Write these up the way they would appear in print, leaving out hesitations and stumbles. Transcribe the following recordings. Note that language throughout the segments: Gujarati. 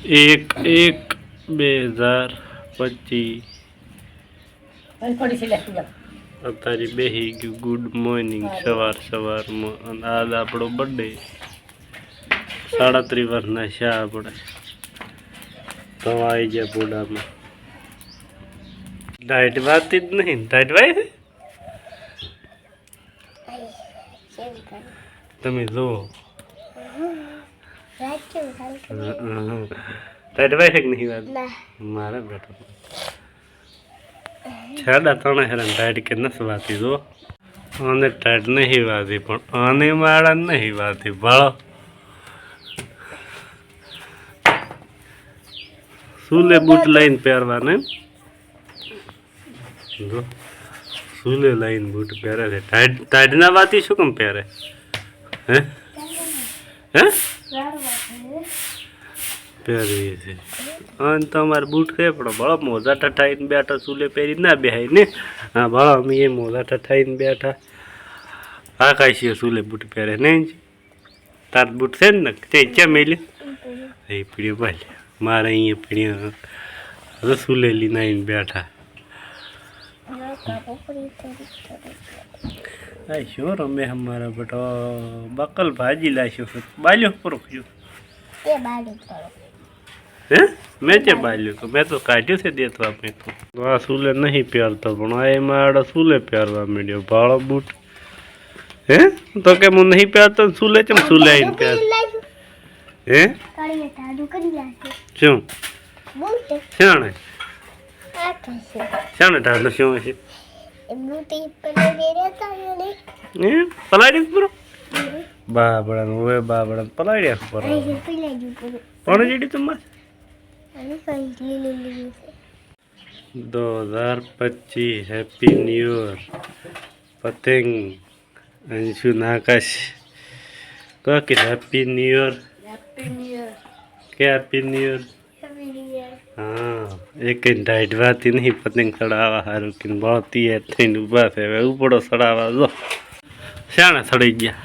1/1/2025 અત્યારે બેહી ગયું. ગુડ મોર્નિંગ સવારમાં અને આજ આપણો બર્થડે. 37 વર્ષના છે આપણે. તો આવી જાય બોડામાં. ડાયટ વાતી જ નહીં. ડાયટ વાય તમે જુઓ ડાયટ વાય છે કે નહીં વાત મારે બેઠો છેડા ત્રણ હેરાન ટાઈટ કે નથી વાતી જો અને ટાઈટ નહીં વાતી પણ આને માળા નહીં વાતી ભાળો સુલે બૂટ લઈને પહેરવાને જો સુલે લઈને બૂટ પહેરે છે. ટાઈટ ના વાતી શું કેમ પહેરે હે હે પહેરી છે અને તમારે બૂટ છે પણ ભળો મોજા ઠઠાઈને બેઠા સુલે પહેરી ના બેહાય ને હા ભળો અમે એ મોજા ઠઠાઈને બેઠા હા કાંઈ છે સુલે બૂટ પહેરે નહીં તાર બૂટ છે ને તે ક્યાં મેલી એ પીળ્યો ભાઈ મારે અહીંયા પીળ્યો સુલે લઈને આવીને બેઠા શું રમે અમારા બેટો બકલ ભાજી લાવ્યો બાલ્યો પૂરો હે મેં તે બાલ્યું તો મેં તો કાઢ્યું છે દેતવા મેં તો આ સુલે નહીં પહેરતો પણ આ એમાં સુલે પહેરવા માંડ્યો ભાળો બૂટ હે તો કે હું નહીં પહેરતો સુલે કેમ સુલે આવીને પહેર હે શું શાણે શાણે ટાઢો શું છે પલાડી પૂરો બાબડા હવે બાબડા પલાડ્યા પર કોણ જેડી તમારે 2025 હેપી ન્યૂ યર પતંગ અંશુ નાકાશ કે હેપી ન્યૂ યર કે હેપી ન્યૂ યર હા એક ડાઈટ વાતી નહીં પતંગ ચડાવવા સારું કે બળતી થઈને ઊભા છે હવે ઉપડો ચડાવવા જો શાણે ચડી ગયા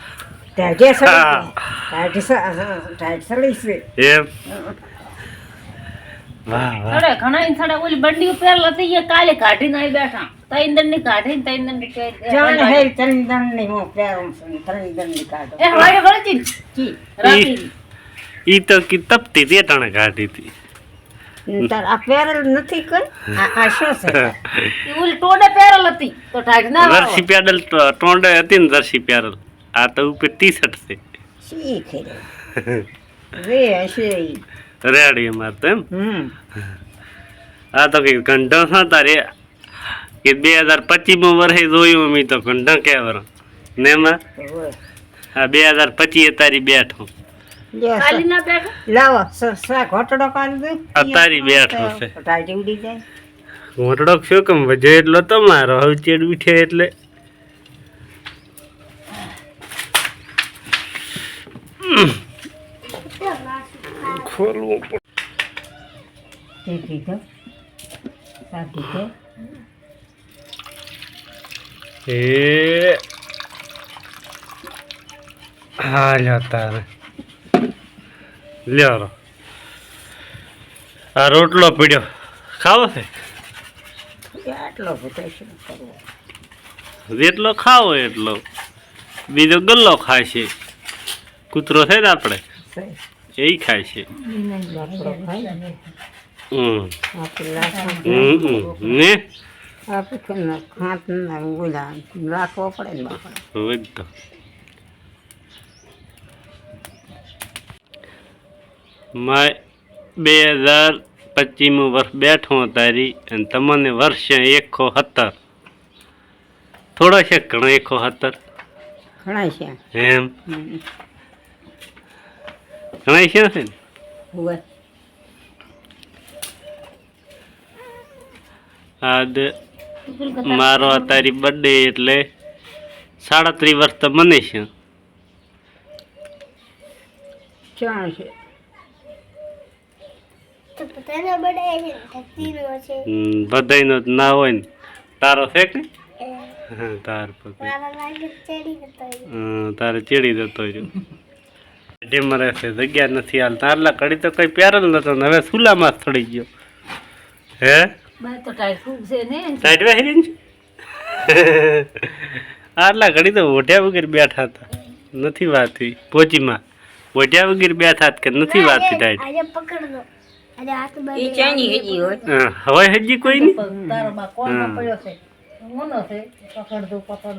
એમ વાહ વાહ ઘણા ઇન્સાડા ઓલી બંડી પહેરલા થઈ ગયા કાલે કાઢીને આવી બેઠા તૈંદન ની કાઢીને તૈંદન ની જાન હે તૈંદન ની હું પહેરું તૈંદન ની કાઢો એ વાડે વળતી કી રાતી ઈ તો કી તપતી તે ટાણે કાઢી હતી તાર આ પહેરેલ નથી કઈ આ શું છે ઈ ઓલી ટોડે પહેરેલ હતી તો ટાઈટ ના જર્સી પેડલ ટોંડે હતી ને જર્સી પહેરેલ આ તો ઉપર ટી શર્ટ છે સી ખેરે રે હશે રેડી અમાર તો એમ આ તો કે ઘંટા હા તારે કે 2025 વર્ષે જોયું અમે તો ઘંટા કે વર ને માં આ 2025 તારી બેઠો ખાલી ના બેઠો લાવો સા ઘોટડો કાઢી દે અતારી બેઠો છે ટાઈટ ઉડી જાય ઘોટડો શું કેમ વજે એટલો તમારો હવે ચેડ ઉઠે એટલે ખોલવું પડે એ હા લ્યો તારે લ્યો આ રોટલો પીડ્યો ખાવો છે આટલો બધો શું કરવો જેટલો ખાવો એટલો બીજો ગલ્લો ખાય છે કૂતરો છે ને આપણે એ ખાય છે ને રાખવો પડે ને તો માય 2025 વર્ષ બેઠો તારી અને તમને વર્ષે 170 થોડા છે ઘણા 170 ઘણા છે એમ ઘણા છે ને આજ મારો તારી બર્થડે એટલે 37 વર્ષ તો મને છે બધાયનો ના હોય ને તારો છે કે તાર તારે ચેડી જતો રહ્યો ઢીમરે છે જગ્યા નથી હાલતા આટલા કડી તો કઈ પહેરેલ નતો ને હવે સુલામાં સ્થળી ગયો હે બાર તો ટાઈટ ફૂગ છે ને ટાઈટ વેહરી આટલા ઘડી તો ઓઢ્યા વગર બેઠા હતા નથી વાતી પોચીમાં ઓઢ્યા વગર બેઠા હતા કે નથી વાતી ટાઈટ ઈ ચાની હેજી હોય હવે હજી કોઈ નહીં તારો બા કોણ પડ્યો છે મોનો છે પકડ દો કરતા